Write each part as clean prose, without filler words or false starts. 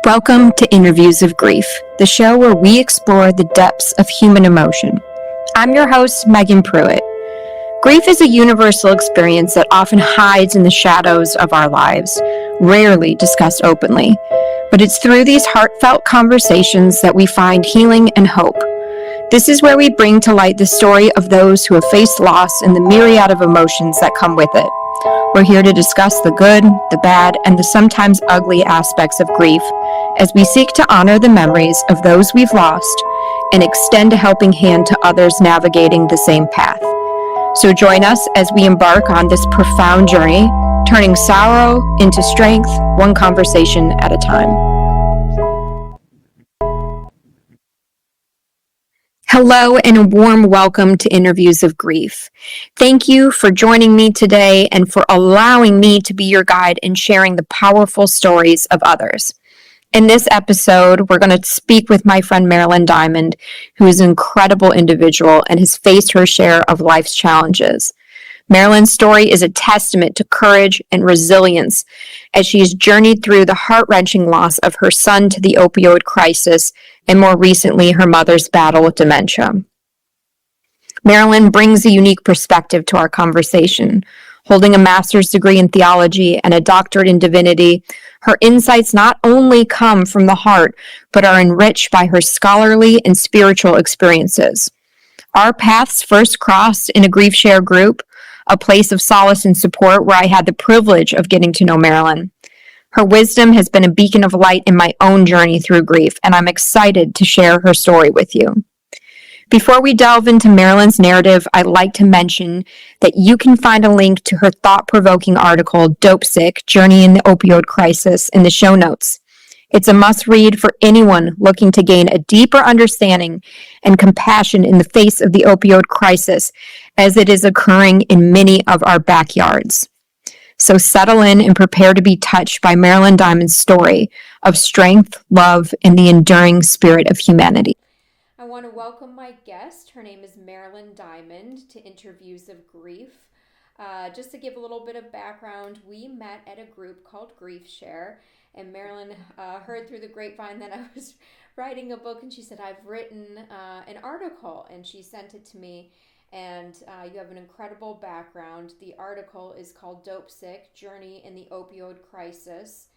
Welcome to Interviews of Grief, the show where we explore the depths of human emotion. I'm your host, Megan Pruitt. Grief is a universal experience that often hides in the shadows of our lives, rarely discussed openly. But it's through these heartfelt conversations that we find healing and hope. This is where we bring to light the story of those who have faced loss and the myriad of emotions that come with it. We're here to discuss the good, the bad, and the sometimes ugly aspects of grief as we seek to honor the memories of those we've lost and extend a helping hand to others navigating the same path. So join us as we embark on this profound journey, turning sorrow into strength, one conversation at a time. Hello and a warm welcome to Interviews of Grief. Thank you for joining me today and for allowing me to be your guide in sharing the powerful stories of others. In this episode, we're going to speak with my friend Marilyn Diamond, who is an incredible individual and has faced her share of life's challenges. Marilyn's story is a testament to courage and resilience as she's journeyed through the heart-wrenching loss of her son to the opioid crisis and more recently her mother's battle with dementia. Marilyn brings a unique perspective to our conversation. Holding a master's degree in theology and a doctorate in divinity, her insights not only come from the heart, but are enriched by her scholarly and spiritual experiences. Our paths first crossed in a grief share group, a place of solace and support where I had the privilege of getting to know Marilyn. Her wisdom has been a beacon of light in my own journey through grief, and I'm excited to share her story with you. Before we delve into Marilyn's narrative, I'd like to mention that you can find a link to her thought-provoking article, Dope Sick, Journey in the Opioid Crisis, in the show notes. It's a must-read for anyone looking to gain a deeper understanding and compassion in the face of the opioid crisis as it is occurring in many of our backyards. So settle in and prepare to be touched by Marilyn Diamond's story of strength, love, and the enduring spirit of humanity. I want to welcome my guest. Her name is Marilyn Diamond to Interviews of Grief. Just to give a little bit of background, we met at a group called Grief Share, and Marilyn heard through the grapevine that I was writing a book, and she said, I've written an article, and she sent it to me, and you have an incredible background. The article is called Dope Sick, Journey in the Opioid Crisis,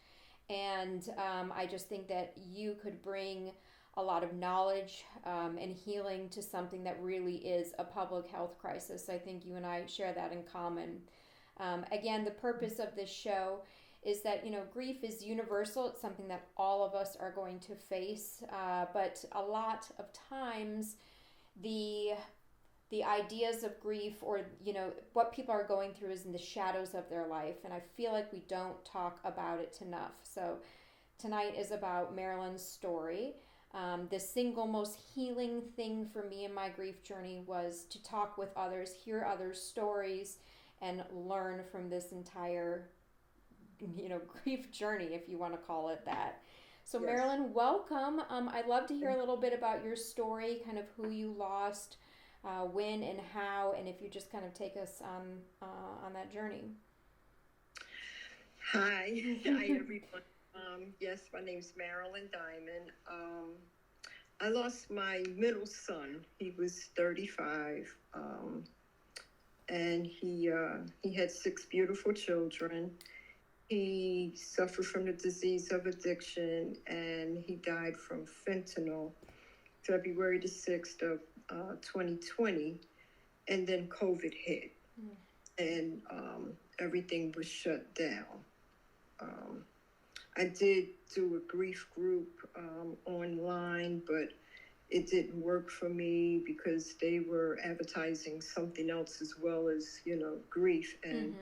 and I just think that you could bring a lot of knowledge and healing to something that really is a public health crisis. I think you and I share that in common. Again, the purpose of this show is that, grief is universal. It's something that all of us are going to face. But a lot of times the ideas of grief or, what people are going through is in the shadows of their life. And I feel like we don't talk about it enough. So tonight is about Marilyn's story. The single most healing thing for me in my grief journey was to talk with others, hear others' stories, and learn from this entire, grief journey, if you want to call it that. So, yes. Marilyn, welcome. I'd love to hear a little bit about your story, kind of who you lost, when and how, and if you just kind of take us on that journey. Hi, everyone. Yes, my name's Marilyn Diamond. I lost my middle son. He was 35, and he had 6 beautiful children. He suffered from the disease of addiction, and he died from fentanyl February the 6th of 2020, and then COVID hit, and everything was shut down. I did do a grief group online, but it didn't work for me because they were advertising something else as well as, grief. And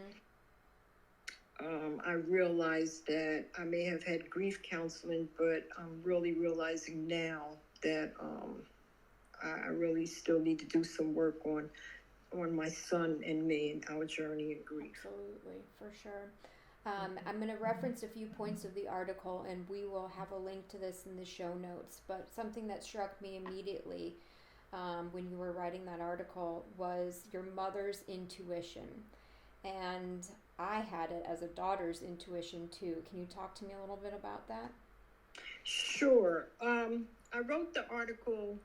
I realized that I may have had grief counseling, but I'm really realizing now that I really still need to do some work on my son and me and our journey in grief. Absolutely, for sure. I'm going to reference a few points of the article, and we will have a link to this in the show notes. But something that struck me immediately when you were writing that article was your mother's intuition. And I had it as a daughter's intuition too. Can you talk to me a little bit about that? Sure. I wrote the article.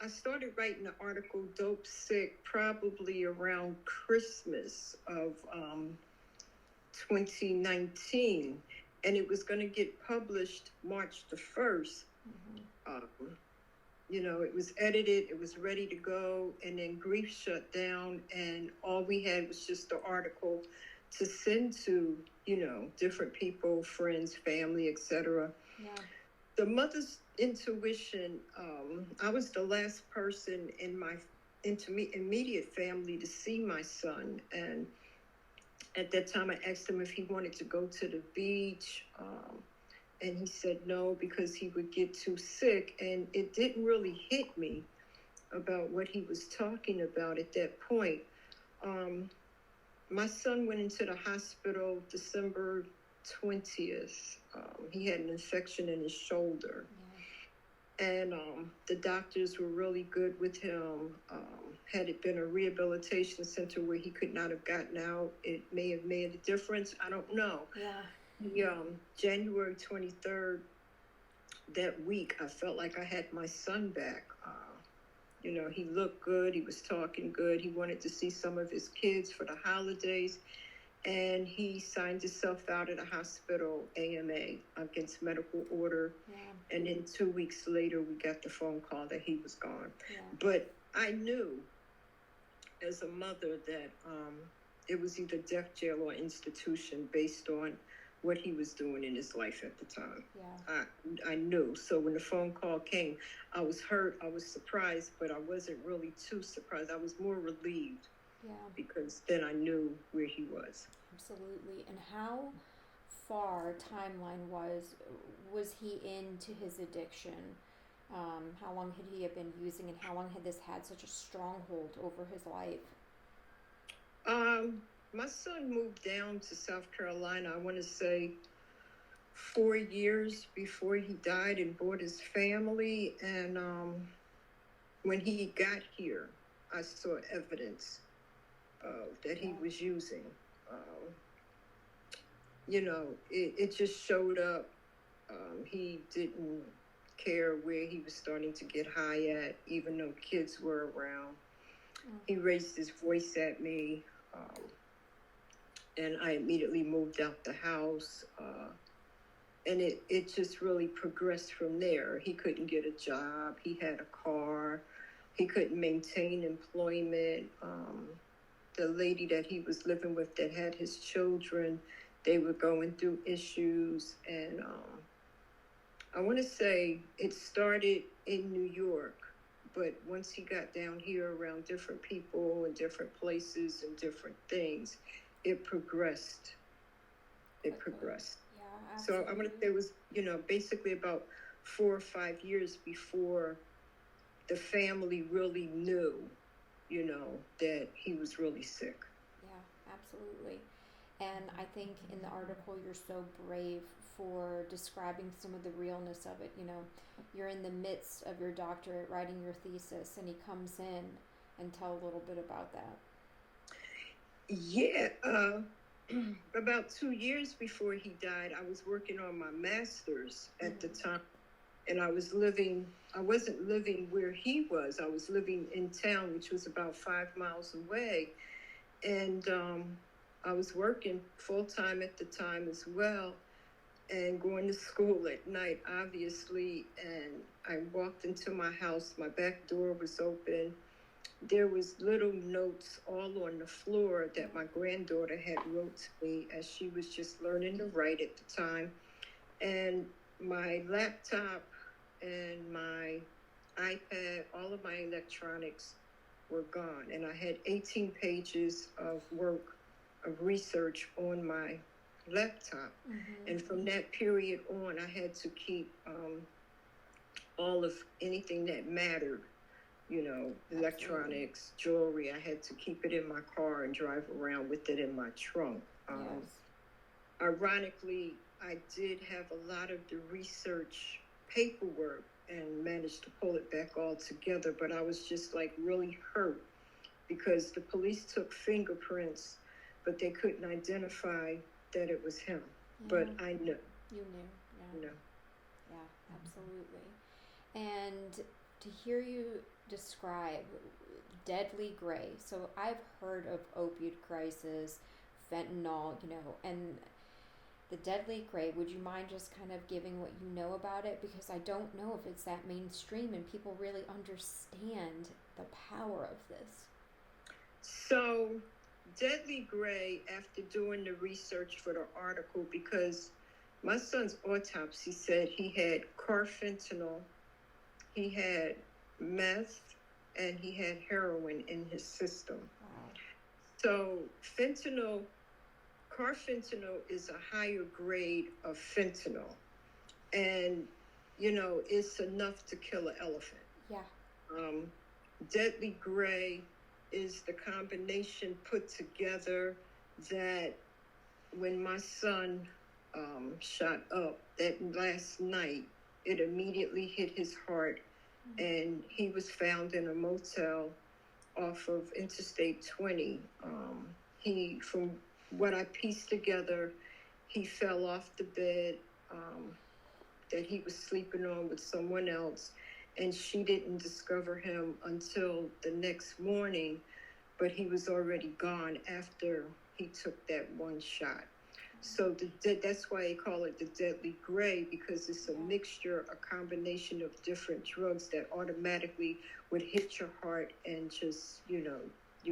I started writing the article "Dope Sick" probably around Christmas of 2019, and it was going to get published March the 1st. It was edited, it was ready to go, and then grief shut down, and all we had was just the article to send to, different people, friends, family, etc. Yeah. The mother's intuition, I was the last person in my immediate family to see my son, and at that time I asked him if he wanted to go to the beach, and he said no because he would get too sick, and it didn't really hit me about what he was talking about at that point. My son went into the hospital December 20th. He had an infection in his shoulder. Yeah. And the doctors were really good with him. Had it been a rehabilitation center where he could not have gotten out, it may have made a difference. I don't know. Yeah. January 23rd, that week, I felt like I had my son back. He looked good. He was talking good. He wanted to see some of his kids for the holidays. And he signed himself out of the hospital, AMA, against medical order. Yeah. And then 2 weeks later, we got the phone call that he was gone. Yeah. But I knew as a mother that it was either death, jail, or institution based on what he was doing in his life at the time. Yeah. I knew. So when the phone call came, I was hurt, I was surprised, but I wasn't really too surprised. I was more relieved. Yeah. Because then I knew where he was. Absolutely. And how far timeline was he into his addiction? How long had he been using, and how long had this had such a stronghold over his life? My son moved down to South Carolina, I want to say 4 years before he died, and brought his family. And when he got here, I saw evidence that he was using. It just showed up. He didn't care where he was starting to get high at, even though kids were around. He raised his voice at me, and I immediately moved out the house. And it just really progressed from there. He couldn't get a job. He had a car. He couldn't maintain employment. The lady that he was living with that had his children, they were going through issues. And I want to say it started in New York, but once he got down here around different people and different places and different things, it progressed. It progressed. Yeah, absolutely. So I want to say it was, basically about 4 or 5 years before the family really knew, that he was really sick. Yeah, absolutely. And I think in the article you're so brave for describing some of the realness of it. You're in the midst of your doctorate, writing your thesis, and he comes in, and tell a little bit about that. Yeah, about 2 years before he died, I was working on my master's at the time. And I wasn't living where he was. I was living in town, which was about 5 miles away. And I was working full-time at the time as well, and going to school at night, obviously. And I walked into my house, my back door was open. There was little notes all on the floor that my granddaughter had wrote to me as she was just learning to write at the time. And my laptop and my iPad, all of my electronics were gone. And I had 18 pages of work, of research on my laptop. Mm-hmm. And from that period on, I had to keep all of anything that mattered, electronics, jewelry. I had to keep it in my car and drive around with it in my trunk. Yes. Ironically, I did have a lot of the research paperwork and managed to pull it back all together, but I was just really hurt because the police took fingerprints, but they couldn't identify that it was him. Yeah. But I knew. You knew, yeah. Yeah, absolutely. And to hear you describe deadly gray, so I've heard of opioid crisis, fentanyl, and the deadly gray. Would you mind just kind of giving what you know about it? Because I don't know if it's that mainstream and people really understand the power of this. So, deadly gray, after doing the research for the article, because my son's autopsy said he had carfentanil, he had meth, and he had heroin in his system. Wow. So, carfentanil is a higher grade of fentanyl. And, it's enough to kill an elephant. Yeah. Deadly gray is the combination put together that when my son shot up that last night, it immediately hit his heart, and he was found in a motel off of Interstate 20. From what I pieced together, he fell off the bed that he was sleeping on with someone else, and she didn't discover him until the next morning, but he was already gone after he took that one shot. So that's why they call it the deadly gray, because it's a mixture, a combination of different drugs that automatically would hit your heart and just, you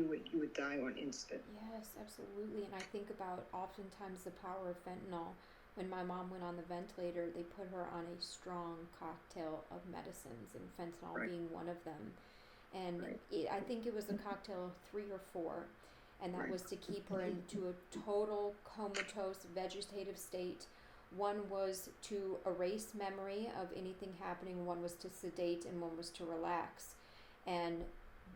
would die on instant. Yes, absolutely. And I think about oftentimes the power of fentanyl. When my mom went on the ventilator, they put her on a strong cocktail of medicines, and fentanyl being one of them. And I think it was a cocktail of 3 or 4, and that was to keep her into a total comatose vegetative state. One was to erase memory of anything happening, one was to sedate, and one was to relax. And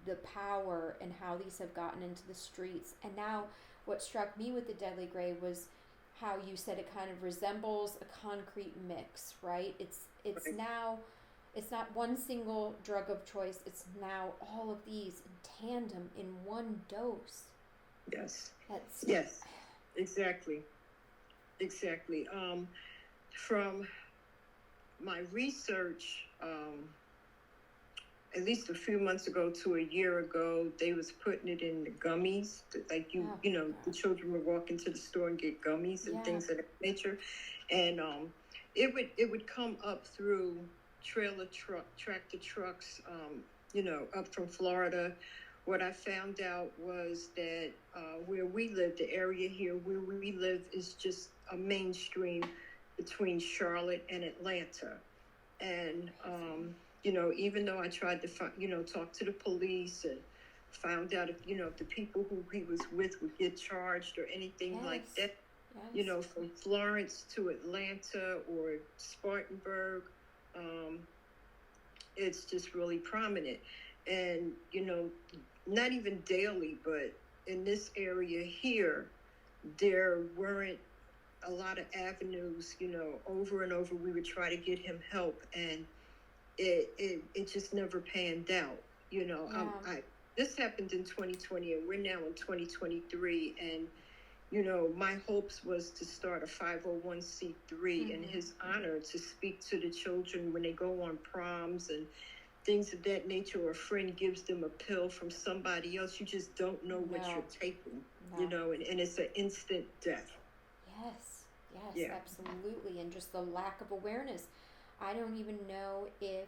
the power and how these have gotten into the streets. And now what struck me with the deadly gray was how you said it kind of resembles a concrete mix, right? It's now, it's not one single drug of choice, it's now all of these in tandem in one dose. Yes. Yes, exactly. From my research, at least a few months ago to a year ago, they was putting it in the gummies. Like the children would walk into the store and get gummies and things of that nature. And it would come up through tractor trucks, up from Florida. What I found out was that where we live, the area here where we live is just a mainstream between Charlotte and Atlanta. And, even though I tried to talk to the police and found out if, if the people who he was with would get charged or anything like that, from Florence to Atlanta or Spartanburg, it's just really prominent. And, not even daily, but in this area here, there weren't a lot of avenues, over and over. We would try to get him help, and it just never panned out. This happened in 2020, and we're now in 2023, and my hopes was to start a 501c3 in his honor, to speak to the children when they go on proms and things of that nature, or a friend gives them a pill from somebody else. You just don't know what you're taking, and it's an instant death. Yes, absolutely. And just the lack of awareness. I don't even know if,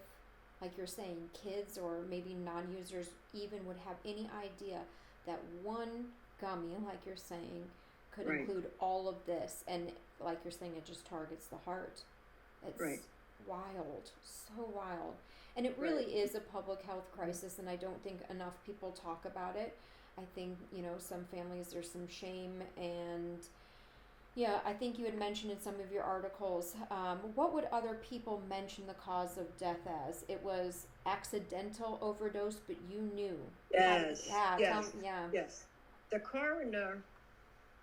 like you're saying, kids or maybe non-users even would have any idea that one gummy, like you're saying, could include all of this. And like you're saying, it just targets the heart. It's wild, so wild. And it really is a public health crisis, and I don't think enough people talk about it. I think, some families, there's some shame, and I think you had mentioned in some of your articles, what would other people mention the cause of death as? It was accidental overdose, but you knew. Yes. Yes. The coroner,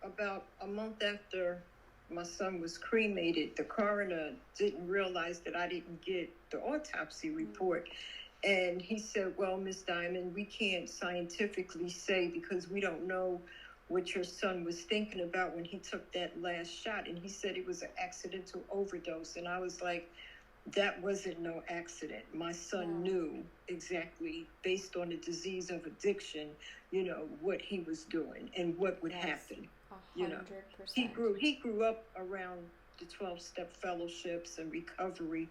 about a month after my son was cremated, the coroner didn't realize that I didn't get the autopsy report. And he said, well, Miss Diamond, we can't scientifically say, because we don't know what your son was thinking about when he took that last shot. And he said it was an accidental overdose. And I was like, that wasn't no accident. My son knew exactly, based on the disease of addiction, what he was doing and what would happen. 100%. He grew up around the 12-step fellowships and recovery,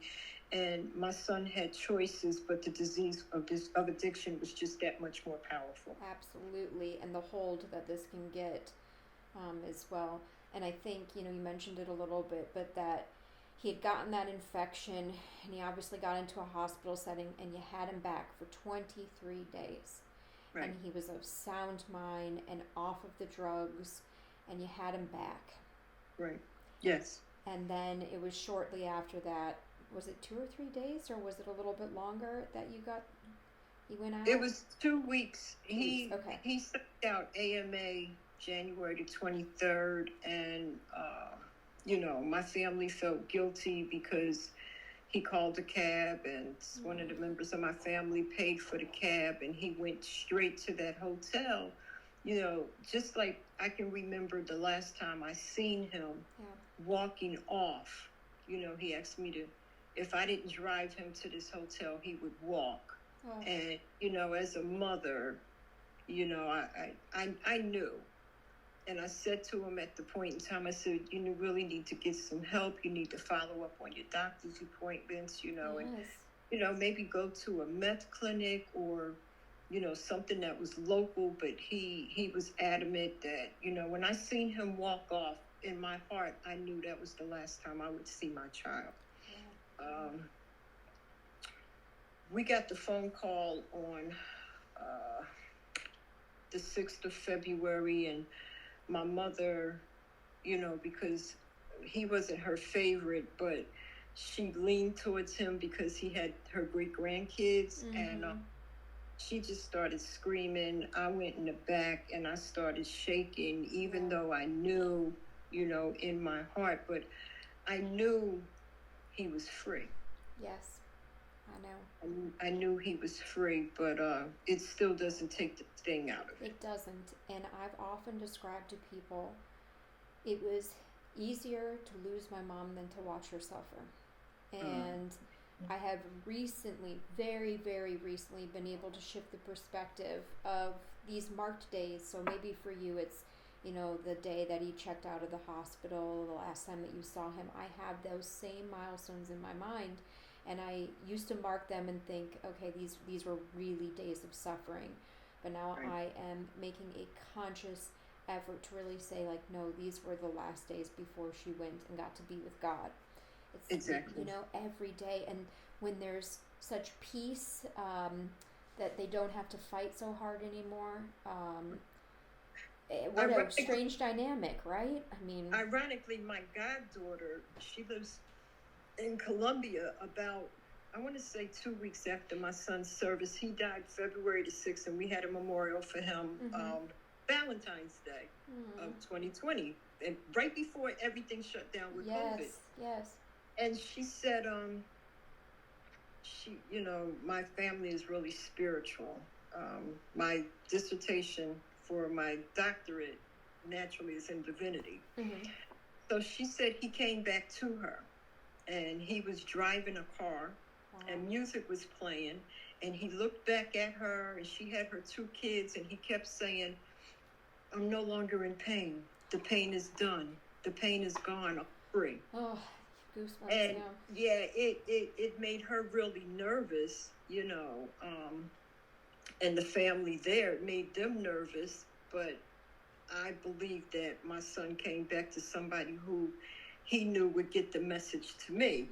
and my son had choices, but the disease of addiction was just that much more powerful. Absolutely, and the hold that this can get as well. And I think, you mentioned it a little bit, but that he had gotten that infection, and he obviously got into a hospital setting, and you had him back for 23 days. Right. And he was of sound mind and off of the drugs, and you had him back. Right. Yes. And then it was shortly after that, was it 2 or 3 days, or was it a little bit longer that he went out? It was 2 weeks. Okay. He sent out AMA January the 23rd, and my family felt guilty because he called a cab, and one of the members of my family paid for the cab, and he went straight to that hotel. Just like I can remember the last time I seen him walking off. He asked me if I didn't drive him to this hotel, he would walk. Oh. And as a mother, I knew. And I said to him at the point in time, I said, you really need to get some help. You need to follow up on your doctor's appointments, and, maybe go to a meth clinic or, something that was local. But he was adamant that, when I seen him walk off, in my heart, I knew that was the last time I would see my child. Yeah. We got the phone call on the 6th of February, and my mother, because he wasn't her favorite, but she leaned towards him because he had her great grandkids, and she just started screaming. I went in the back and I started shaking, even though I knew, in my heart, but I knew he was free. Yes, I know. I knew he was free, but it still doesn't take the sting out of it. It doesn't, and I've often described to people, it was easier to lose my mom than to watch her suffer. And I have recently, very, very recently, been able to shift the perspective of these marked days. So maybe for you, it's, the day that he checked out of the hospital, the last time that you saw him. I have those same milestones in my mind, and I used to mark them and think, okay, these were really days of suffering. But now I am making a conscious effort to really say, like, no, these were the last days before she went and got to be with God. It's, exactly. Every day. And when there's such peace, that they don't have to fight so hard anymore, what a strange dynamic, right? I mean, ironically, my goddaughter, she lives in Colombia about, I want to say 2 weeks after my son's service. He died February the 6th, and we had a memorial for him Valentine's Day of 2020, and right before everything shut down with COVID. Yes. And she said, my family is really spiritual. My dissertation for my doctorate naturally is in divinity. So she said he came back to her, and he was driving a car, and music was playing, and he looked back at her, and she had her 2 kids, and he kept saying, I'm no longer in pain. The pain is done. The pain is gone. I'm free. Oh, goosebumps. And it made her really nervous, and the family there, it made them nervous. But I believe that my son came back to somebody who he knew would get the message to me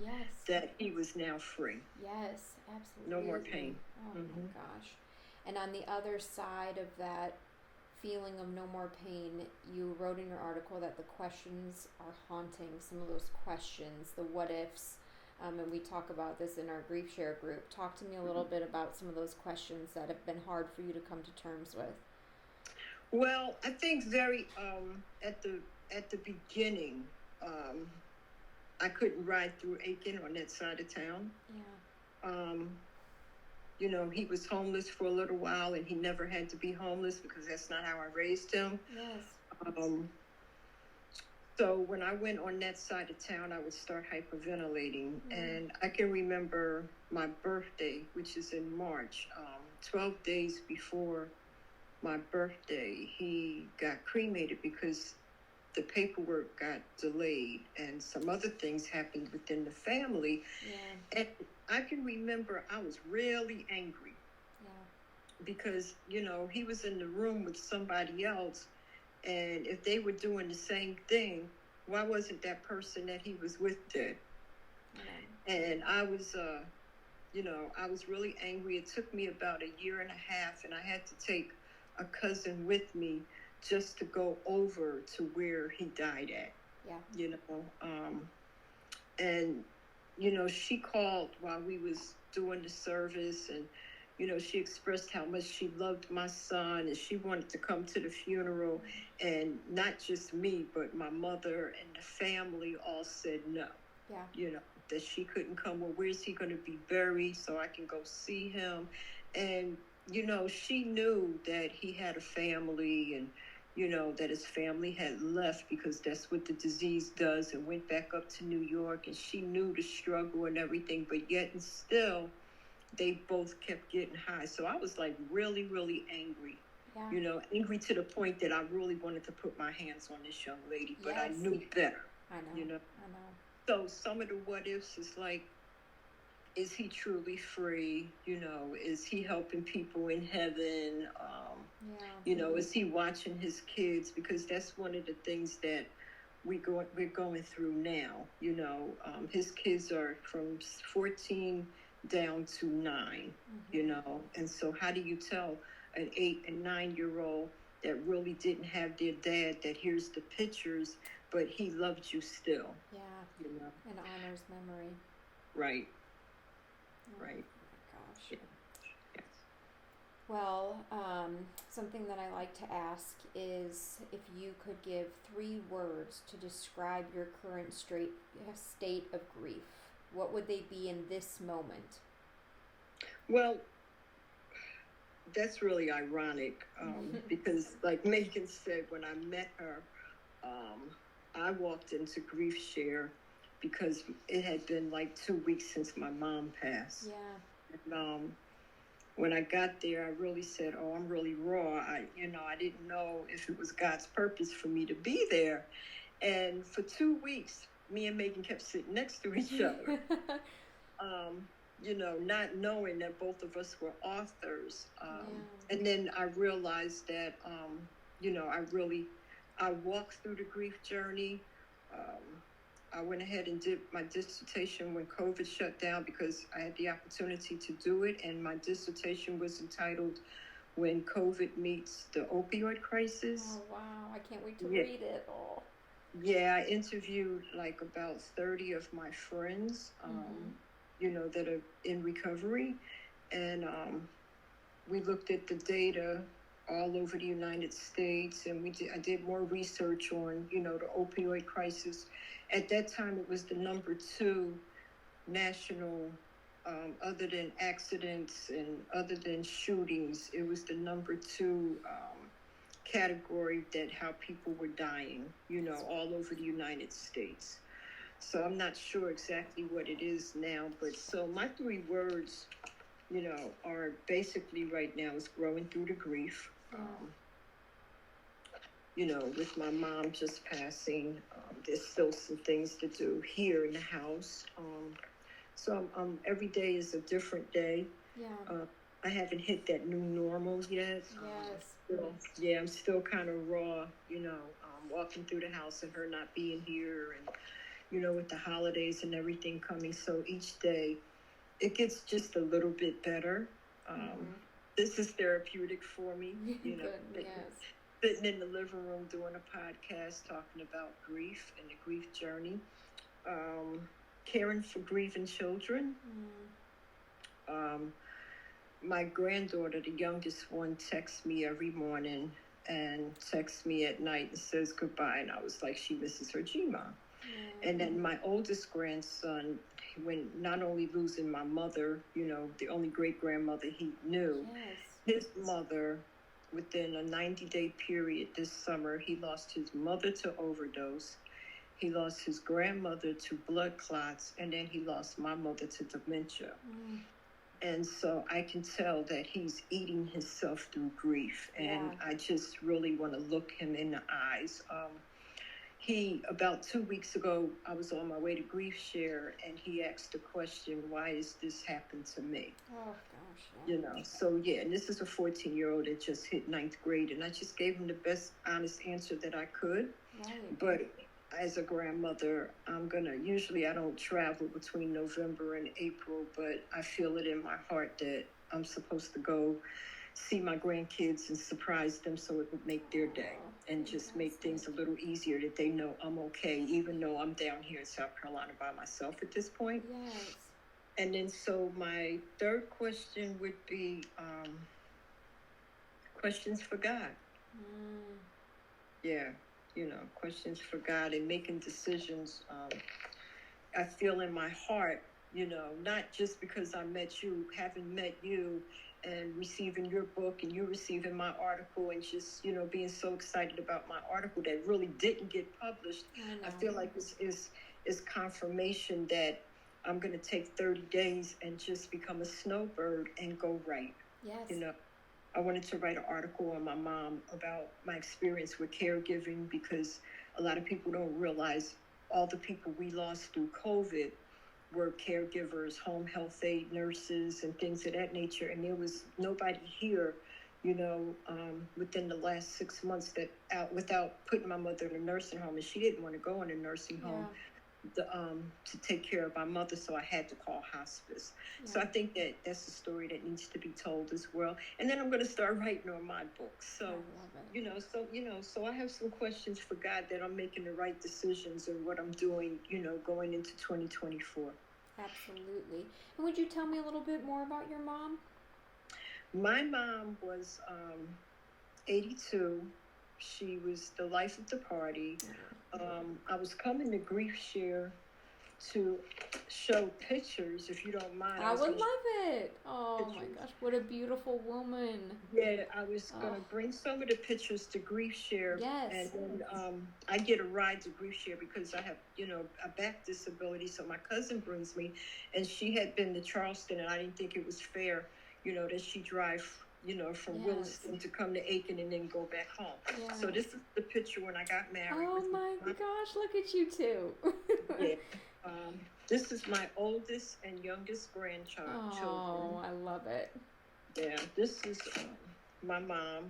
that he was now free. Yes, absolutely. No more pain. Oh my gosh. And on the other side of that feeling of no more pain, you wrote in your article that the questions are haunting, some of those questions, the what ifs, and we talk about this in our Grief Share group. Talk to me a little bit about some of those questions that have been hard for you to come to terms with. Well, I think very at the beginning, I couldn't ride through Aiken on that side of town. He was homeless for a little while, and he never had to be homeless because that's not how I raised him. Yes. So when I went on that side of town, I would start hyperventilating. And I can remember my birthday, which is in March, 12 days before my birthday, he got cremated because the paperwork got delayed and some other things happened within the family. Yeah. And I can remember I was really angry Yeah. because, he was in the room with somebody else. And if they were doing the same thing, why wasn't that person that he was with dead? Yeah. And I was, I was really angry. It took me about a year and a half, and I had to take a cousin with me just to go over to where he died at. Yeah. And she called while we was doing the service, and she expressed how much she loved my son and she wanted to come to the funeral. And not just me, but my mother and the family all said no. Yeah. That she couldn't come. Well, where's he going to be buried so I can go see him? And she knew that he had a family, and that his family had left because that's what the disease does, and went back up to New York. And she knew the struggle and everything, but yet and still they both kept getting high. So I was like really, really angry. Yeah. Angry to the point that I really wanted to put my hands on this young lady, but I Yes. knew better. I know. So some of the what ifs is like, is he truly free? Is he helping people in heaven? Yeah. Is he watching his kids? Because that's one of the things that we're going through now. His kids are from 14 down to 9. And so how do you tell an 8 and 9-year-old that really didn't have their dad, that here's the pictures, but he loved you still? Yeah. And honors memory. Right. Oh, Right. Gosh. Yes. Well, something that I like to ask is if you could give 3 words to describe your current state of grief, what would they be in this moment? Well, that's really ironic, because like Megan said, when I met her, I walked into Grief Share because it had been like 2 weeks since my mom passed. Yeah. And, when I got there, I really said, "Oh, I'm really raw. I didn't know if it was God's purpose for me to be there." And for 2 weeks, me and Megan kept sitting next to each other, not knowing that both of us were authors. And then I realized that, I walked through the grief journey. I went ahead and did my dissertation when COVID shut down because I had the opportunity to do it. And my dissertation was entitled "When COVID Meets the Opioid Crisis." Oh, wow. I can't wait to read it all. Yeah, I interviewed like about 30 of my friends, that are in recovery. And we looked at the data all over the United States, and I did more research on, the opioid crisis. At that time, it was the number 2 national, other than accidents and other than shootings, it was the number 2 category that how people were dying, all over the United States. So I'm not sure exactly what it is now, but so my 3 words, are basically right now is growing through the grief. With my mom just passing, there's still some things to do here in the house. So every day is a different day. Yeah. I haven't hit that new normal yet. Yes. I'm still kind of raw, walking through the house and her not being here, and, with the holidays and everything coming. So each day it gets just a little bit better. This is therapeutic for me, Good, yes. Sitting in the living room doing a podcast talking about grief and the grief journey, caring for grieving children. My granddaughter, the youngest one, texts me every morning and texts me at night and says goodbye. And I was like, she misses her G-Ma. And then my oldest grandson, when not only losing my mother, the only great-grandmother he knew, his mother, within a 90-day period this summer, he lost his mother to overdose. he lost his grandmother to blood clots, and then he lost my mother to dementia. Mm. And so I can tell that he's eating himself through grief. And Yeah. I just really want to look him in the eyes. About 2 weeks ago, I was on my way to Grief Share, and he asked the question, why is this happened to me? Oh gosh. Yeah. You know, so yeah, and this is a 14-year-old that just hit ninth grade, and I just gave him the best honest answer that I could. Right. But as a grandmother, usually I don't travel between November and April, but I feel it in my heart that I'm supposed to go see my grandkids and surprise them so it would make their day and just make things a little easier, that they know I'm okay, even though I'm down here in South Carolina by myself at this point. Yes. And then so my third question would be questions for God. Mm. Yeah, questions for God and making decisions. I feel in my heart, not just because I met you, having met you and receiving your book and you receiving my article and just, being so excited about my article that really didn't get published. I feel like this is confirmation that I'm going to take 30 days and just become a snowbird and go write. Yes. I wanted to write an article on my mom about my experience with caregiving, because a lot of people don't realize all the people we lost through COVID were caregivers, home health aide nurses, and things of that nature. And there was nobody here, within the last 6 months without putting my mother in a nursing home. And she didn't want to go in a nursing home to take care of my mother, so I had to call hospice. Yeah. So I think that that's a story that needs to be told as well. And then I'm going to start writing on my book. So, I love it. so I have some questions for God that I'm making the right decisions and what I'm doing, going into 2024. Absolutely. And would you tell me a little bit more about your mom? My mom was 82. She was the life of the party. I was coming to Grief Share to show pictures, if you don't mind. I would love it. Oh my gosh, what a beautiful woman. Yeah, I was going to bring some of the pictures to Grief Share. Yes. And then I get a ride to Grief Share because I have, a back disability. So my cousin brings me, and she had been to Charleston, and I didn't think it was fair, that she drive from Williston to come to Aiken and then go back home. Yeah. So this is the picture when I got married. Oh my gosh, look at you two. Yeah. This is my oldest and youngest grandchild. Oh, I love it. Yeah, this is my mom.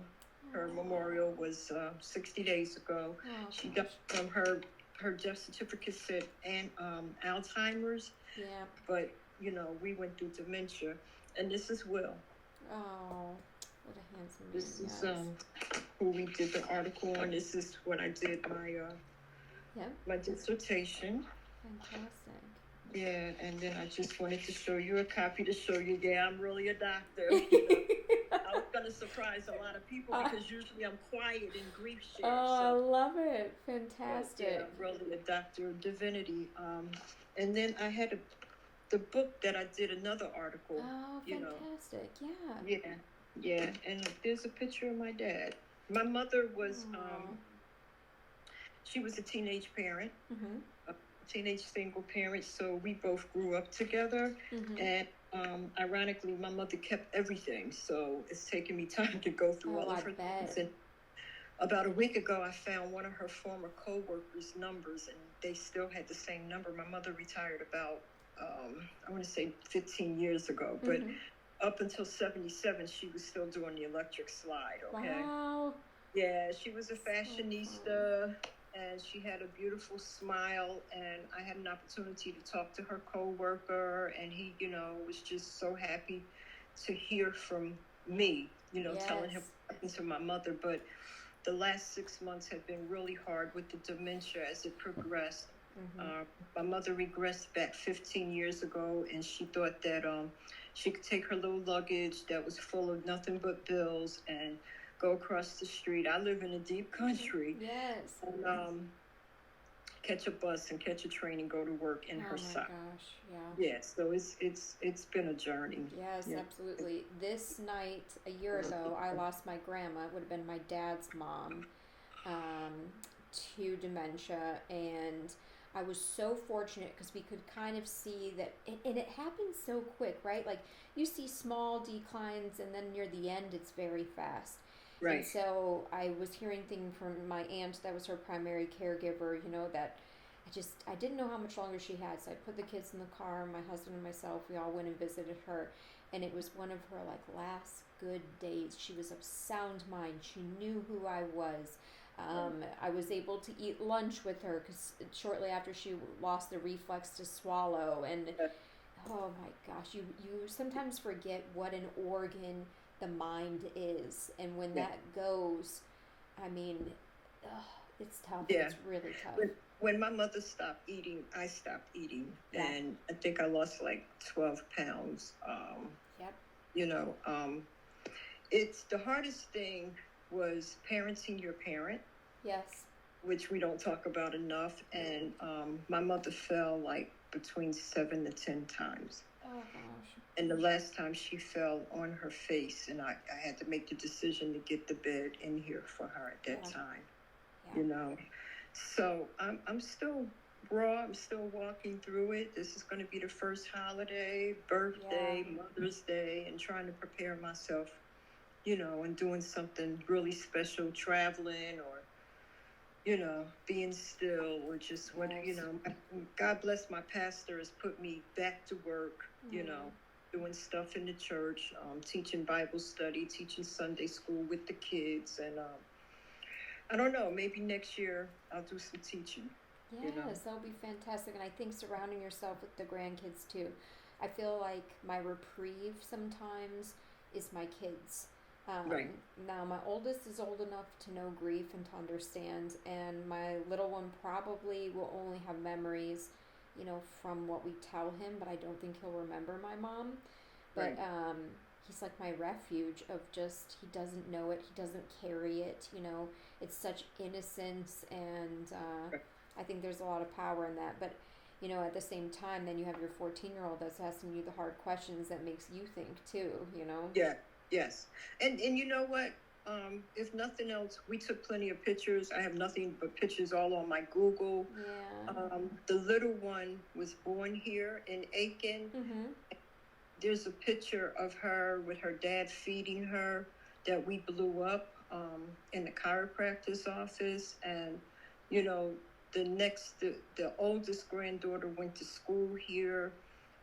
Her memorial was 60 days ago. Oh, she got from her death certificate said Alzheimer's. Yeah. But we went through dementia, and this is Will. Oh, what a handsome man. This is who we did the article on. This is when I did my dissertation. Fantastic. Yeah, and then I just wanted to show you a copy to show you, I'm really a doctor. I was going to surprise a lot of people because usually I'm quiet in Grief Share. I love it. Fantastic. Yeah, I'm really a doctor of divinity. And then I had the book that I did another article. Oh, fantastic. Yeah, and there's a picture of my dad. My mother was, she was a teenage parent, a teenage single parent, so we both grew up together. And ironically, my mother kept everything, so it's taken me time to go through all of her things. And about a week ago, I found one of her former co-workers' numbers, and they still had the same number. My mother retired about, I want to say 15 years ago, but up until 77, she was still doing the electric slide, okay? Wow. Yeah, she was a fashionista, and she had a beautiful smile, and I had an opportunity to talk to her co-worker, and he, was just so happy to hear from me, telling him what happened to my mother. But the last 6 months have been really hard with the dementia as it progressed. My mother regressed back 15 years ago, and she thought that she could take her little luggage that was full of nothing but bills and go across the street. I live in a deep country. Yes. And catch a bus and catch a train and go to work in her sock. Oh my gosh, yeah. Yeah, so it's been a journey. Yes, absolutely. This night a year ago, I lost my grandma. It would have been my dad's mom. to dementia, and I was so fortunate because we could kind of see that, and it happened so quick, right? Like you see small declines, and then near the end, it's very fast. And Right. so I was hearing things from my aunt that was her primary caregiver, that I didn't know how much longer she had. So I put the kids in the car, my husband and myself, we all went and visited her. And it was one of her like last good days. She was of sound mind. She knew who I was. I was able to eat lunch with her because shortly after she lost the reflex to swallow. And oh my gosh, you sometimes forget what an organ the mind is. And when Yeah. that goes, I mean, ugh, it's tough. Yeah. It's really tough. When my mother stopped eating, I stopped eating, Yeah. and I think I lost like 12 pounds. Yep. You know, it's the hardest thing was parenting your parent, Yes. which we don't talk about enough. And my mother fell like between 7 to 10 times. Oh gosh. And the last time she fell on her face, and I had to make the decision to get the bed in here for her at that Yeah. time. Yeah. You know, so I'm still raw. I'm still walking through it. This is going to be the first holiday, birthday, Yeah. Mother's Day, and trying to prepare myself, and doing something really special, traveling or, being still, or just what, Yes. God bless my pastor has put me back to work, Mm. doing stuff in the church, teaching Bible study, teaching Sunday school with the kids. And I don't know, maybe next year I'll do some teaching. Yes, that would be fantastic. And I think surrounding yourself with the grandkids too. I feel like my reprieve sometimes is my kids. Right. Now, my oldest is old enough to know grief and to understand, and my little one probably will only have memories, from what we tell him, but I don't think he'll remember my mom. But Right. he's like my refuge of just, he doesn't know it, he doesn't carry it, it's such innocence, and Right. I think there's a lot of power in that. But at the same time, then you have your 14-year-old that's asking you the hard questions that makes you think too. Yeah. Yes. And you know what? If nothing else, we took plenty of pictures. I have nothing but pictures all on my Google. Yeah. The little one was born here in Aiken. Mm-hmm. There's a picture of her with her dad feeding her that we blew up in the chiropractor's office. And, the oldest granddaughter went to school here.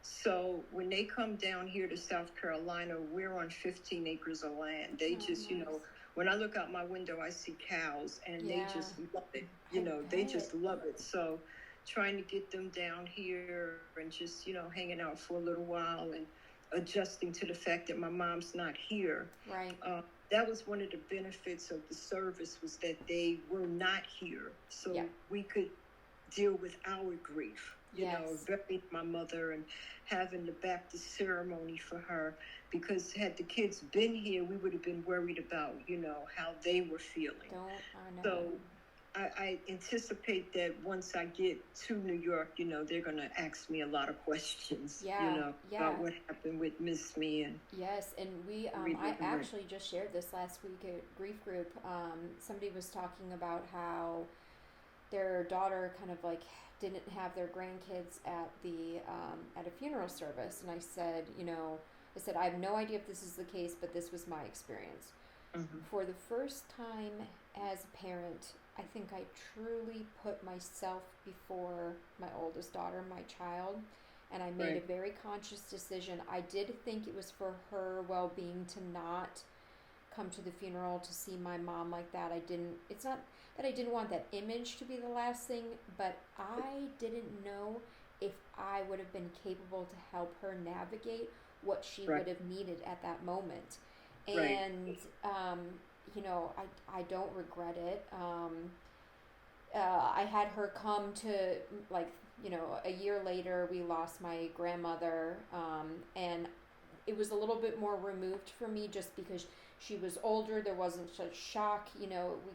So when they come down here to South Carolina, we're on 15 acres of land. They just, nice. when I look out my window, I see cows, and Yeah. they just love it. I They bet. just love it. So trying to get them down here and just, hanging out for a little while and adjusting to the fact that my mom's not here. Right. That was one of the benefits of the service, was that they were not here. So Yeah. we could deal with our grief. Yes. Burying my mother and having the Baptist ceremony for her, because had the kids been here, we would have been worried about, how they were feeling. I know. So I anticipate that once I get to New York, they're going to ask me a lot of questions, Yeah. about what happened with Miss Me. And Yes, and we, I Reliving it. actually just shared this last week at Grief Group. Somebody was talking about how their daughter kind of like didn't have their grandkids at the at a funeral service, and I said, I have no idea if this is the case, but this was my experience. Mhm. For the first time as a parent, I think I truly put myself before my oldest daughter, my child, and I made a Right. very conscious decision. I did think it was for her well-being to not come to the funeral to see my mom like that. It's not that I didn't want that image to be the last thing, but I didn't know if I would have been capable to help her navigate what she Right. would have needed at that moment. Right. And I don't regret it. I had her come to, like, a year later we lost my grandmother, and it was a little bit more removed for me just because she was older. There wasn't such shock. We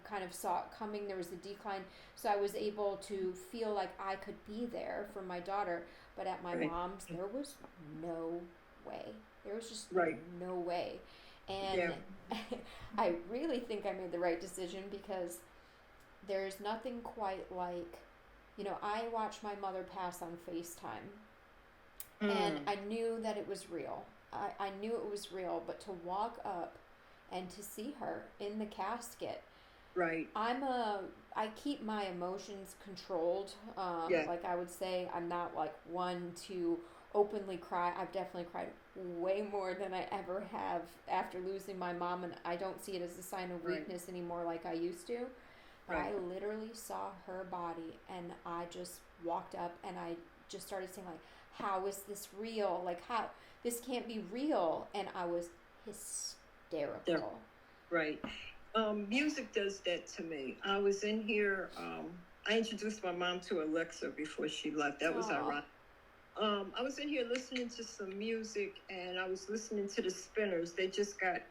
kind of saw it coming. There was a decline. So I was able to feel like I could be there for my daughter. But at my Right. mom's, there was no way. There was just Right. no way. And I really think I made the right decision because there's nothing quite like, I watched my mother pass on FaceTime, and I knew that it was real. I knew it was real, but to walk up and to see her in the casket, Right. I keep my emotions controlled. Yeah. Like I would say, I'm not like one to openly cry. I've definitely cried way more than I ever have after losing my mom, and I don't see it as a sign of Right. weakness anymore like I used to. But I Right. literally saw her body, and I just walked up and I just started saying like, "How is this real? Like how this can't be real?" And I was There. hysterical. Right. Music does that to me. I was in here. I introduced my mom to Alexa before she left. That was Aw. ironic. I was in here listening to some music, and I was listening to the Spinners. They just got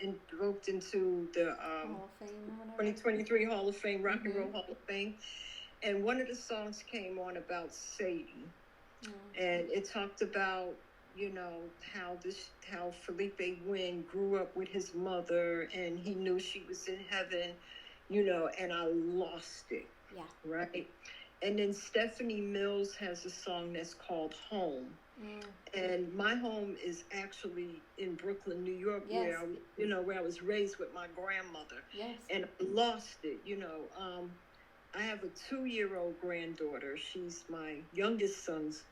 invoked into the Hall of Fame or whatever. 2023 Hall of Fame, Rock and Roll Mhm. Hall of Fame. And one of the songs came on about Sadie, Mm. and it talked about how Felipe Wynn grew up with his mother, and he knew she was in heaven, and I lost it. Yeah. Right. And then Stephanie Mills has a song that's called Home. Mm. And my home is actually in Brooklyn, New York, Yes. where I was raised with my grandmother. Yes. And I lost it. I have a 2-year-old granddaughter. She's my youngest son's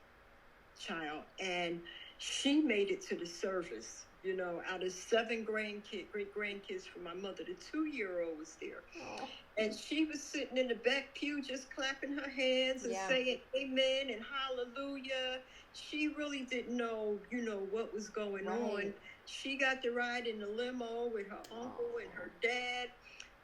child, and she made it to the service. Out of 7 great grandkids from my mother, the 2-year-old was there. Oh. And she was sitting in the back pew just clapping her hands and Yeah. saying amen and hallelujah. She really didn't know, what was going Right. on. She got to ride in the limo with her uncle and her dad.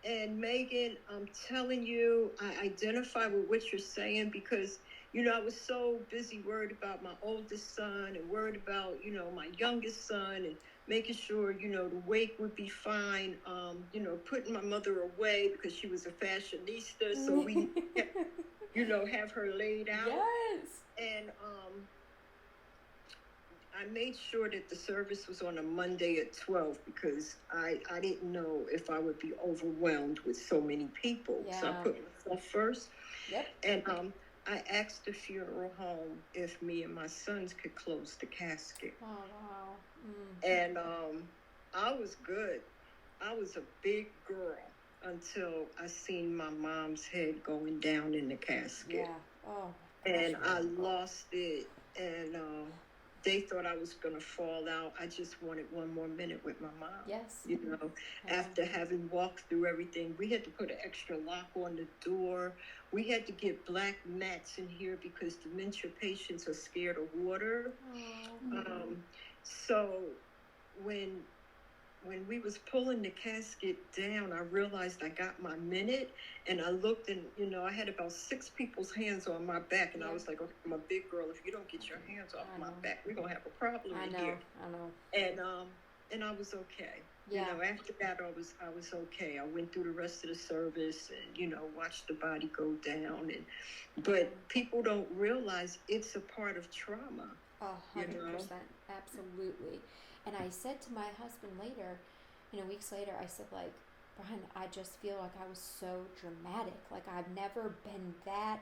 And Megan, I'm telling you, I identify with what you're saying because, I was so busy worried about my oldest son and worried about, my youngest son and making sure, the wake would be fine. Putting my mother away because she was a fashionista. So we, have her laid out. Yes. And I made sure that the service was on a Monday at 12 because I didn't know if I would be overwhelmed with so many people. So I Yeah. put myself first. Yep. And I asked the funeral home if me and my sons could close the casket. Oh wow. Mm. And I was good. I was a big girl until I seen my mom's head going down in the casket. Yeah. Oh. And gosh, I yeah. lost it. And they thought I was going to fall out. I just wanted one more minute with my mom. Yes. Yeah. After having walked through everything, we had to put an extra lock on the door. We had to get black mats in here because dementia patients are scared of water. Oh. So when we was pulling the casket down, I realized I got my minute, and I looked, and I had about 6 people's hands on my back, and I Yeah. was like, okay, I'm a big girl. If you don't get your hands off I my know. back, we're gonna have a problem I in know. here. I know. And I was okay. Yeah. After that, I was okay. I went through the rest of the service and watched the body go down. But people don't realize it's a part of trauma. 100%. Absolutely. And I said to my husband later, weeks later, I said, like, Brian, I just feel like I was so dramatic. Like, I've never been that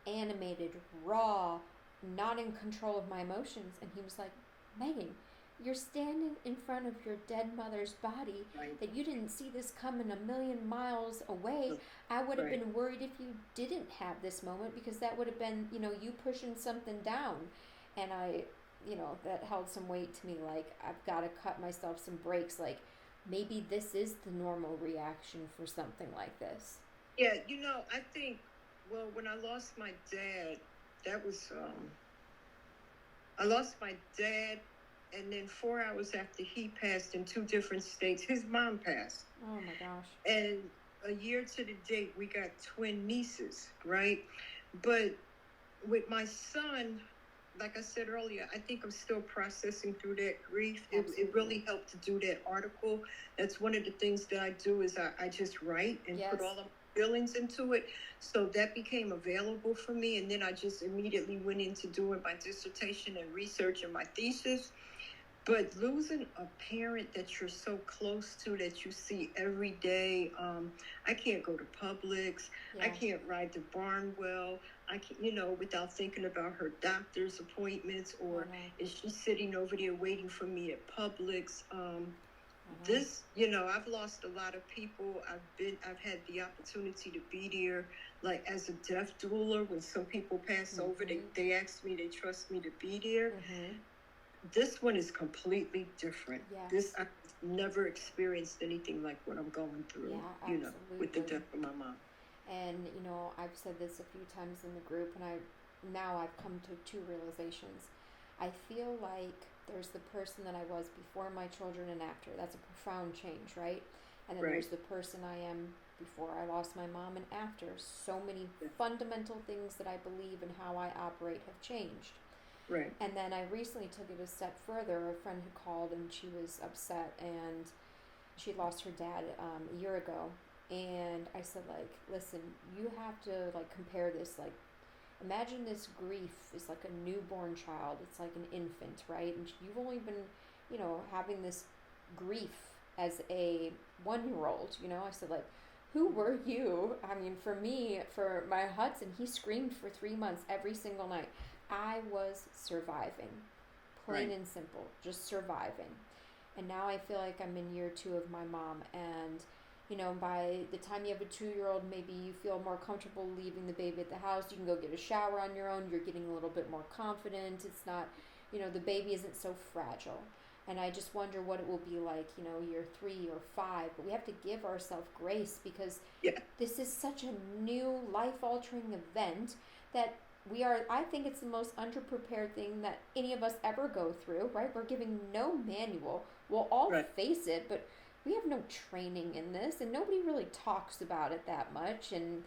animated, raw, not in control of my emotions. And he was like, Megan, you're standing in front of your dead mother's body, Right. that you didn't see this coming a million miles away. I would have Right. been worried if you didn't have this moment, because that would have been, you pushing something down. And that held some weight to me. Like, I've got to cut myself some breaks. Like, maybe this is the normal reaction for something like this. Yeah, I think, when I lost my dad, that was, I lost my dad, and then 4 hours after he passed in 2 different states, his mom passed. Oh my gosh. And a year to the date, we got twin nieces, right? But with my son, like I said earlier, I think I'm still processing through that grief. It really helped to do that article. That's one of the things that I do is I just write and Yes. put all of my feelings into it. So that became available for me. And then I just immediately went into doing my dissertation and research and my thesis. But losing a parent that you're so close to, that you see every day, I can't go to Publix. I Yeah. can't ride to Barnwell. I can, without thinking about her doctor's appointments, I or know. is she sitting over there waiting for me at Publix? I know. This, I've lost a lot of people. I've had the opportunity to be there, like as a death doula. When some people pass over, they ask me, they trust me to be there. This one is completely different. Yes. I've never experienced anything like what I'm going through, Yeah, with the absolutely. death of my mom. And I've said this a few times in the group, and I've come to two realizations. I feel like there's the person that I was before my children and after. That's a profound change, right? And then Right. there's the person I am before I lost my mom and after. So many fundamental things that I believe and how I operate have changed. Right. And then I recently took it a step further. A friend had called and she was upset, and she lost her dad a year ago. And I said, like, listen, you have to like compare this. Like, imagine this grief is like a newborn child. It's like an infant, right? And you've only been, having this grief as a 1-year-old. I said, like, who were you? I mean, for me, for my Hudson, he screamed for 3 months every single night. I was surviving, plain Right. and simple, just surviving. And now I feel like I'm in year 2 of my mom, and by the time you have a 2-year-old, maybe you feel more comfortable leaving the baby at the house. You can go get a shower on your own. You're getting a little bit more confident. It's not, the baby isn't so fragile. And I just wonder what it will be like, year 3 or 5. But we have to give ourselves grace, because Yeah. this is such a new life-altering event that I think it's the most underprepared thing that any of us ever go through, right? We're giving no manual. We'll all Right. face it, but we have no training in this, and nobody really talks about it that much. And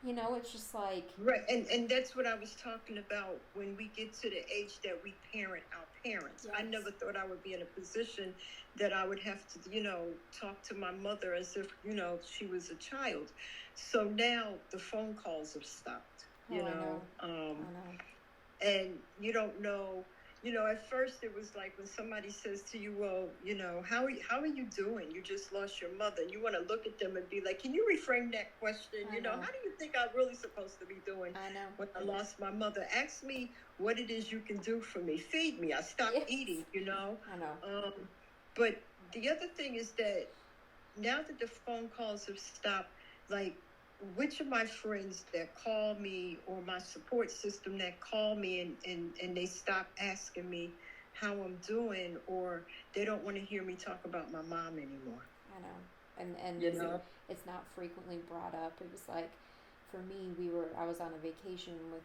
it's just like, Right. And that's what I was talking about when we get to the age that we parent our parents. I Yes. never thought I would be in a position that I would have to, talk to my mother as if, she was a child. So now the phone calls have stopped, I know. and you don't know. At first it was like when somebody says to you, well, how are you doing? You just lost your mother. And you want to look at them and be like, can you reframe that question? I know. How do you think I'm really supposed to be doing I know. when I lost my mother? Ask me what it is you can do for me. Feed me. I stopped Yes. eating, I know. But the other thing is that now that the phone calls have stopped, like, which of my friends that call me, or my support system that call me, and they stop asking me how I'm doing, or they don't want to hear me talk about my mom anymore. I know. And You know? it's not frequently brought up. It was like, for me, I was on a vacation with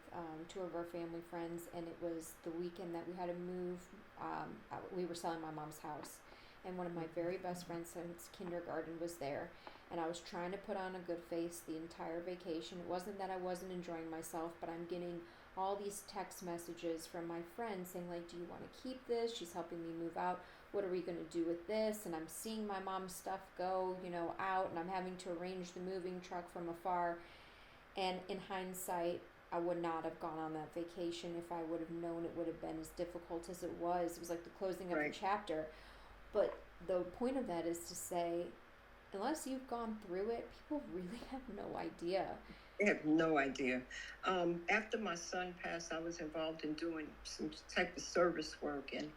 2 of our family friends, and it was the weekend that we had to move. We were selling my mom's house, and one of my very best friends since kindergarten was there, and I was trying to put on a good face the entire vacation. It wasn't that I wasn't enjoying myself, but I'm getting all these text messages from my friends saying, like, do you want to keep this? She's helping me move out. What are we going to do with this? And I'm seeing my mom's stuff go, out, and I'm having to arrange the moving truck from afar. And in hindsight, I would not have gone on that vacation if I would have known it would have been as difficult as it was. It was like the closing of a Right. chapter. But the point of that is to say, unless you've gone through it, people really have no idea. I have no idea. After my son passed, I was involved in doing some type of service work, and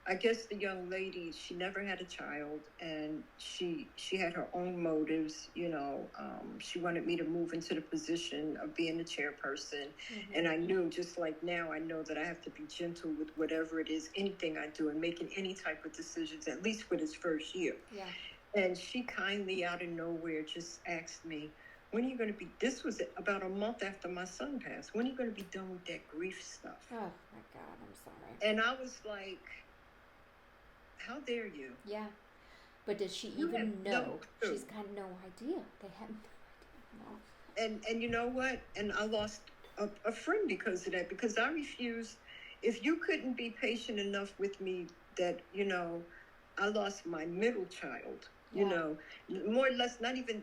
I guess the young lady, she never had a child, and she had her own motives. She wanted me to move into the position of being the chairperson, and I knew, just like now, I know that I have to be gentle with whatever it is, anything I do, and making any type of decisions, at least for this first year. Yeah. And she kindly, out of nowhere, just asked me, when are you going to be, this was about a month after my son passed, when are you going to be done with that grief stuff? Oh my God, I'm sorry. And I was like, how dare you? Yeah. But does she You even have no know? clue. She's got no idea. They have no idea. No. And you know what? And I lost a friend because of that, because I refused. If you couldn't be patient enough with me, that, I lost my middle child, Yeah. more or less, not even,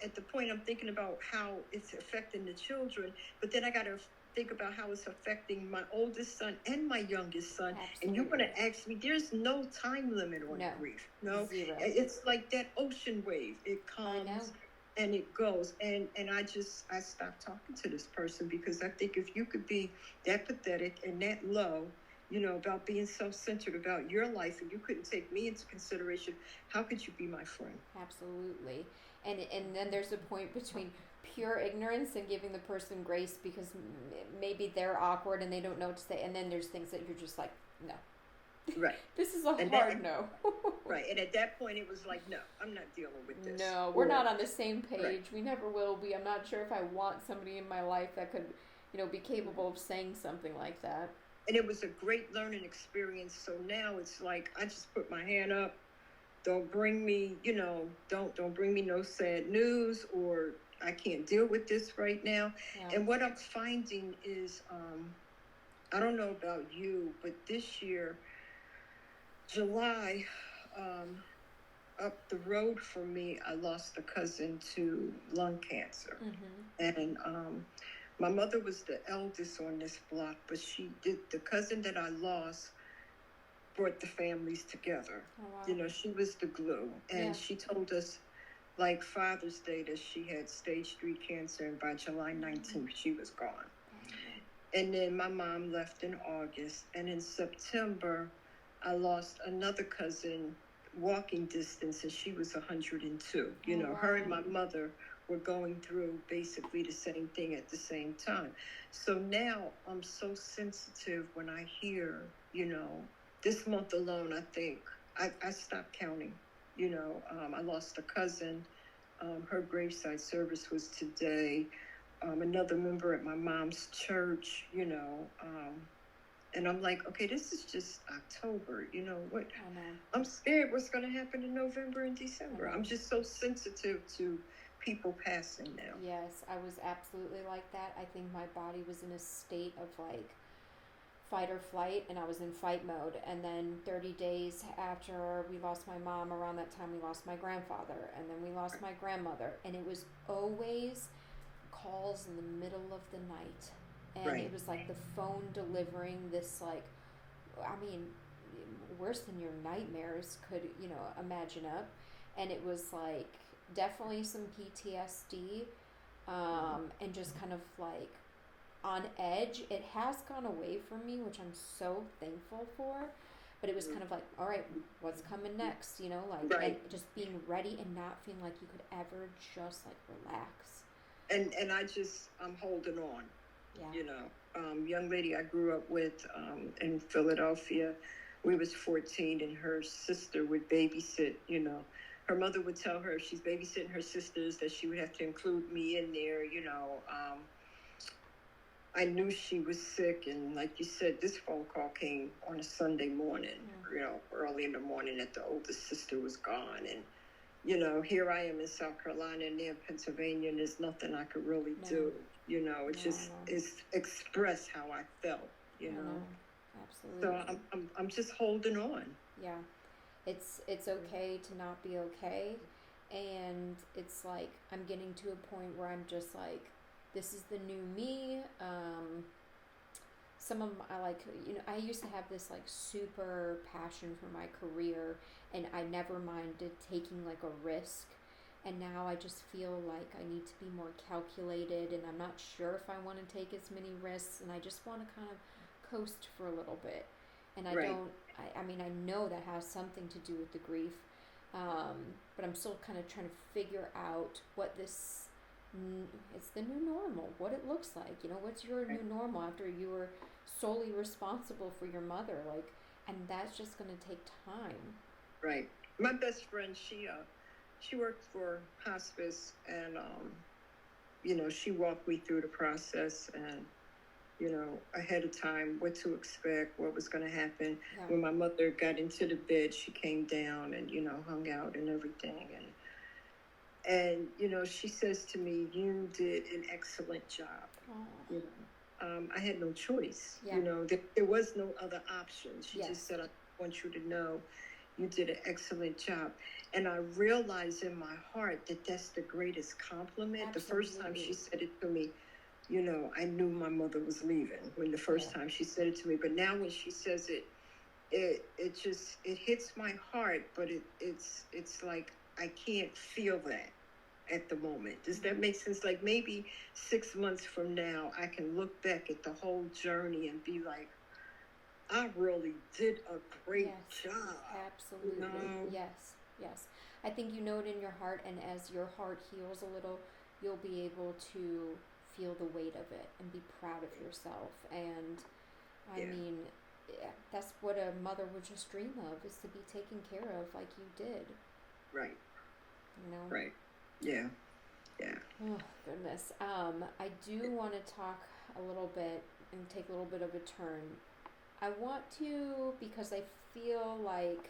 at the point I'm thinking about how it's affecting the children, but then I got to think about how it's affecting my oldest son and my youngest son. Absolutely. And you're going to ask me, there's no time limit on No. grief. No, Zero. it's like that ocean wave. It I know. comes and it goes. And I stopped talking to this person, because I think if you could be that pathetic and that low, you know, about being self-centered about your life, and you couldn't take me into consideration, how could you be my friend? Absolutely. And then there's a point between pure ignorance and giving the person grace because maybe they're awkward and they don't know what to say, and then there's things that you're just like, no. Right. This is a And hard no. Right. And at that point, it was like, no, I'm not dealing with this. No, we're not on the same page. Right. We never will be. I'm not sure if I want somebody in my life that could, you know, be capable of saying something like that. And it was a great learning experience. So now it's like, I just put my hand up. Don't bring me, you know, don't bring me no sad news, or I can't deal with this right now. Yeah. And what I'm finding is, I don't know about you, but this year, July, up the road from me, I lost a cousin to lung cancer. Mm-hmm. And my mother was the eldest on this block, but the cousin that I lost brought the families together. Oh, wow. You know, she was the glue. And Yeah. she told us, like Father's Day, that she had stage 3 cancer, and by July 19th, she was gone. And then my mom left in August. And in September, I lost another cousin walking distance, and she was 102. You know, her and my mother were going through basically the same thing at the same time. So now I'm so sensitive when I hear, you know, this month alone, I think I stopped counting. You know, I lost a cousin. Her graveside service was today. Another member at my mom's church, you know, and I'm like, okay, this is just October. You know what? I know. I'm scared what's going to happen in November and December. I know. I'm just so sensitive to people passing now. Yes, I was absolutely like that. I think my body was in a state of like fight or flight, and I was in fight mode. And then 30 days after we lost my mom, around that time we lost my grandfather, and then we lost my grandmother, and it was always calls in the middle of the night, and Right. it was like the phone delivering this, like, I mean, worse than your nightmares could, you know, imagine up. And it was like definitely some PTSD, and just kind of like on edge. It has gone away from me, which I'm so thankful for. But it was kind of like, all right, what's coming next? You know, like, Right. and just being ready and not feeling like you could ever just like relax. And I'm holding on. Yeah. You know, young lady I grew up with in Philadelphia, we was 14, and her sister would babysit. You know, her mother would tell her if she's babysitting her sisters that she would have to include me in there. You know, I knew she was sick, and like you said, this phone call came on a Sunday morning. You know, early in the morning, that the oldest sister was gone. And you know, here I am in South Carolina and they're in Pennsylvania, and there's nothing I could really do. You know, it just is express how I felt. You know, Absolutely. so I'm just holding on. Yeah, it's okay to not be okay, and it's like I'm getting to a point where I'm just like, this is the new me. Some of I like, you know, I used to have this like super passion for my career, and I never minded taking like a risk. And now I just feel like I need to be more calculated, and I'm not sure if I want to take as many risks, and I just want to kind of coast for a little bit. And I Right. don't, I mean, I know that has something to do with the grief, but I'm still kind of trying to figure out what this, it's the new normal, what it looks like. You know, what's your new normal after you were solely responsible for your mother? Like, and that's just going to take time. Right. My best friend, she worked for hospice, and you know, she walked me through the process, and you know, ahead of time, what to expect, what was going to happen. Yeah. When my mother got into the bed, she came down and, you know, hung out and everything. And you know, she says to me, you did an excellent job. Oh. You know, I had no choice. Yeah. You know, there was no other option. She Yes. just said, I want you to know you did an excellent job. And I realized in my heart that that's the greatest compliment. The first time she Absolutely. said it to me, I knew my mother was leaving when the first time she said it to me. But now when she says it, it hits my heart, but it's like I can't feel that at the moment. Does that make sense? Like maybe 6 months from now, I can look back at the whole journey and be like, I really did a great job. Absolutely. Yes. I think you know it in your heart, and as your heart heals a little, you'll be able to feel the weight of it and be proud of yourself. And I mean, that's what a mother would just dream of, is to be taken care of like you did. Right. Right. Yeah. Oh goodness. I do want to talk a little bit and take a little bit of a turn. I want to, because I feel like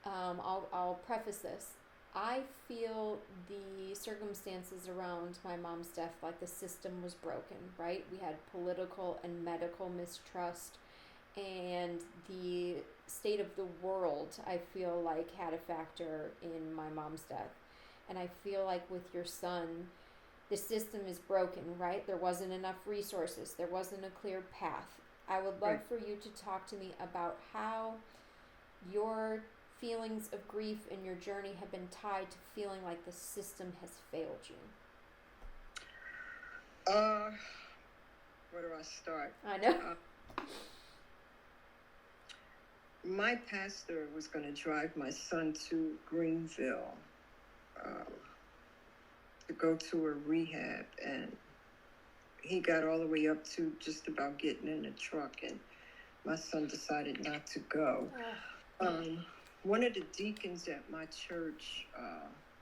I'll preface this. I feel the circumstances around my mom's death, like the system was broken, right? We had political and medical mistrust, and the state of the world, I feel like, had a factor in my mom's death. And I feel like with your son, the system is broken, right? There wasn't enough resources. There wasn't a clear path. I would love for you to talk to me about how your feelings of grief and your journey have been tied to feeling like the system has failed you. Where do I start? I know. My pastor was going to drive my son to Greenville to go to a rehab, and he got all the way up to just about getting in the truck, and my son decided not to go. One of the deacons at my church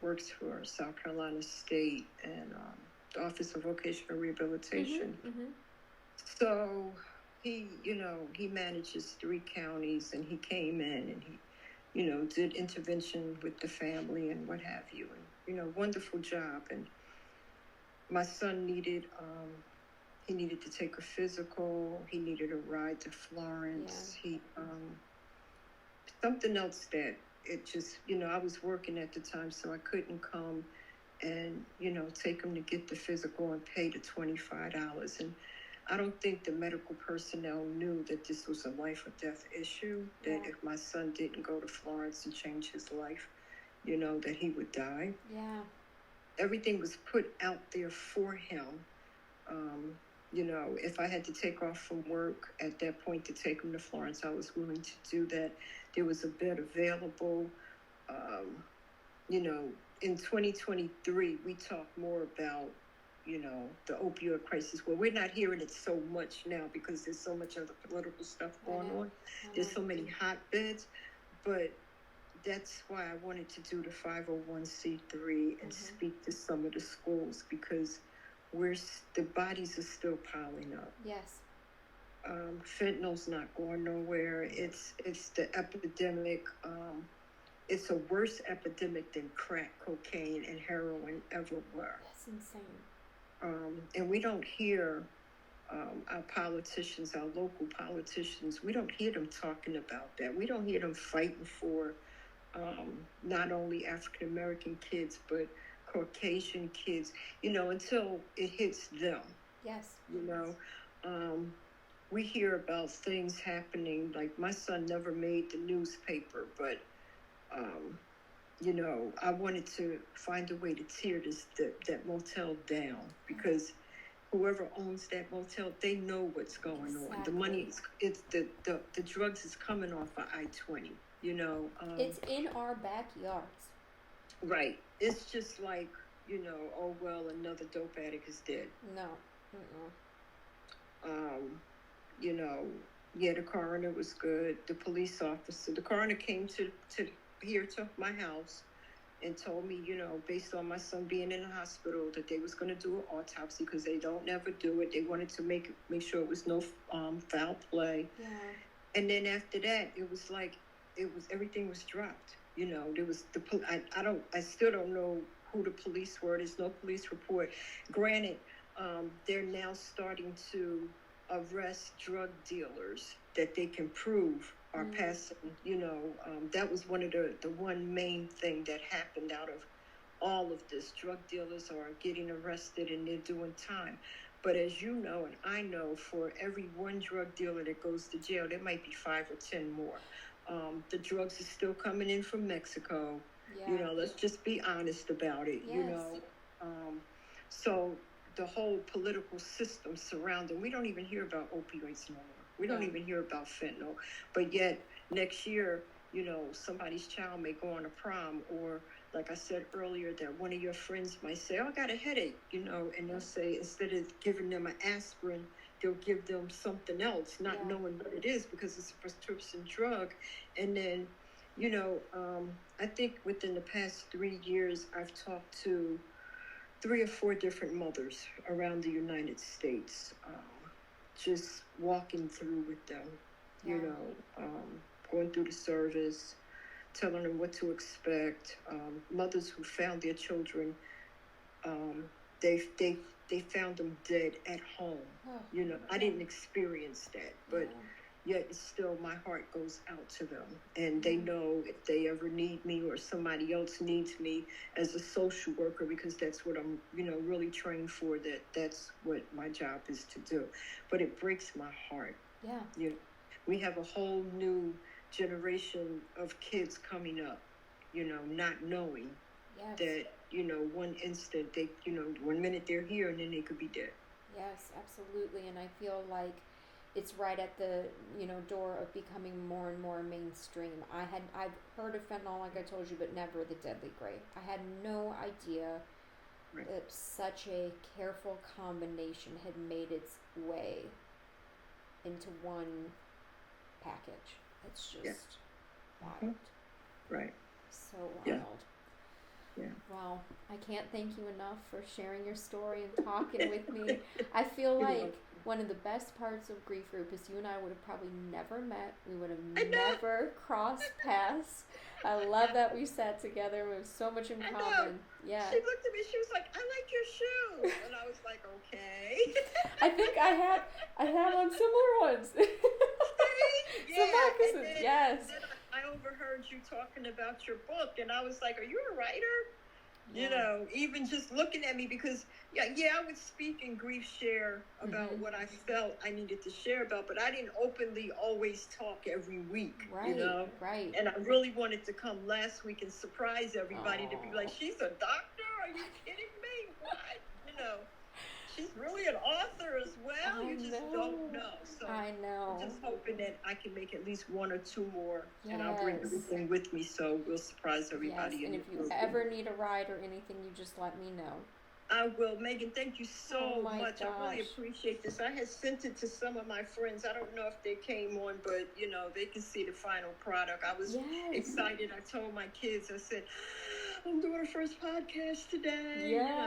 works for South Carolina State and the Office of Vocational Rehabilitation. So he manages 3 counties, and he came in and he, did intervention with the family and what have you, and, wonderful job. And my son needed to take a physical. He needed a ride to Florence. He something else that it just, I was working at the time, so I couldn't come and, take him to get the physical and pay the $25. And I don't think the medical personnel knew that this was a life or death issue, that if my son didn't go to Florence and change his life, that he would die. Yeah. Everything was put out there for him. If I had to take off from work at that point to take him to Florence, I was willing to do that. There was a bed available. In 2023, we talk more about, the opioid crisis. Well, we're not hearing it so much now because there's so much other political stuff going on. There's so many hotbeds, but that's why I wanted to do the 501c3 and speak to some of the schools, because the bodies are still piling up. Yes. Fentanyl's not going nowhere. It's the epidemic. It's a worse epidemic than crack, cocaine, and heroin ever were. That's insane. And we don't hear our politicians, our local politicians, we don't hear them talking about that. We don't hear them fighting for not only African American kids, but Caucasian kids, until it hits them. Yes. We hear about things happening, like my son never made the newspaper, but, I wanted to find a way to tear that motel down, because whoever owns that motel, they know what's going on. The money, it's the drugs is coming off of I-20, it's in our backyards. Right. It's just like, oh, well, another dope addict is dead. No. The coroner was good. The police officer, the coroner came to my house and told me, based on my son being in the hospital, that they was going to do an autopsy, because they don't never do it. They wanted to make sure it was no foul play. Yeah. And then after that, it was like, everything was dropped. There was I still don't know who the police were. There's no police report. Granted, they're now starting to arrest drug dealers that they can prove are passing. That was the one main thing that happened out of all of this. Drug dealers are getting arrested and they're doing time. But as you know, and I know, for every one drug dealer that goes to jail, there might be 5 or 10 more. The drugs are still coming in from Mexico. Yeah. Let's just be honest about it. Yes. So the whole political system surrounding, we don't even hear about opioids no more. We don't Yeah. even hear about fentanyl. But yet next year, somebody's child may go on a prom, or like I said earlier, that one of your friends might say, "Oh, I got a headache," and they'll say, instead of giving them an aspirin, they'll give them something else, not Yeah. knowing what it is because it's a prescription drug. And then, I think within the past 3 years, I've talked to 3 or 4 different mothers around the United States, just walking through with them, Yeah. going through the service, telling them what to expect. Mothers who found their children, they found them dead at home. Oh, I didn't experience that, but yeah. yet it's still, my heart goes out to them, and they know if they ever need me or somebody else needs me as a social worker, because that's what I'm really trained for, that's what my job is to do. But it breaks my heart. Yeah. We have a whole new generation of kids coming up, not knowing Yes. that one instant they, 1 minute they're here and then they could be dead. Yes, absolutely. And I feel like it's right at the door of becoming more and more mainstream. I've heard of fentanyl, like I told you, but never the deadly grape. I had no idea Right. that such a careful combination had made its way into one package. It's just Yeah. wild. Right. So wild. Yeah. Yeah. Wow. I can't thank you enough for sharing your story and talking with me. I feel You're like welcome. one of the best parts of Grief Group is you and I would have probably never met. We would I have know. never crossed paths. I love that we sat together. We have so much in I know. common. Yeah. She looked at me, she was like, "I like your shoes." And I was like, "Okay." I think I have on similar ones. Some moccasins, And then, yes. then I overheard you talking about your book, and I was like, "Are you a writer?" Yeah. Even just looking at me, because I would speak in Grief Share about what I felt I needed to share about, but I didn't openly always talk every week, Right. Right. And I really wanted to come last week and surprise everybody, to be like, "She's a doctor? Are you kidding me? What?" She's really an author as well. You just don't know. So I know. I'm just hoping that I can make at least 1 or 2 more, and I'll bring everything with me, so we'll surprise everybody. Yes, and if you ever need a ride or anything, you just let me know. I will. Megan, thank you so much. Gosh. I really appreciate this. I had sent it to some of my friends. I don't know if they came on, but they can see the final product. I was excited. I told my kids, I said, "I'm doing a first podcast today." Yeah.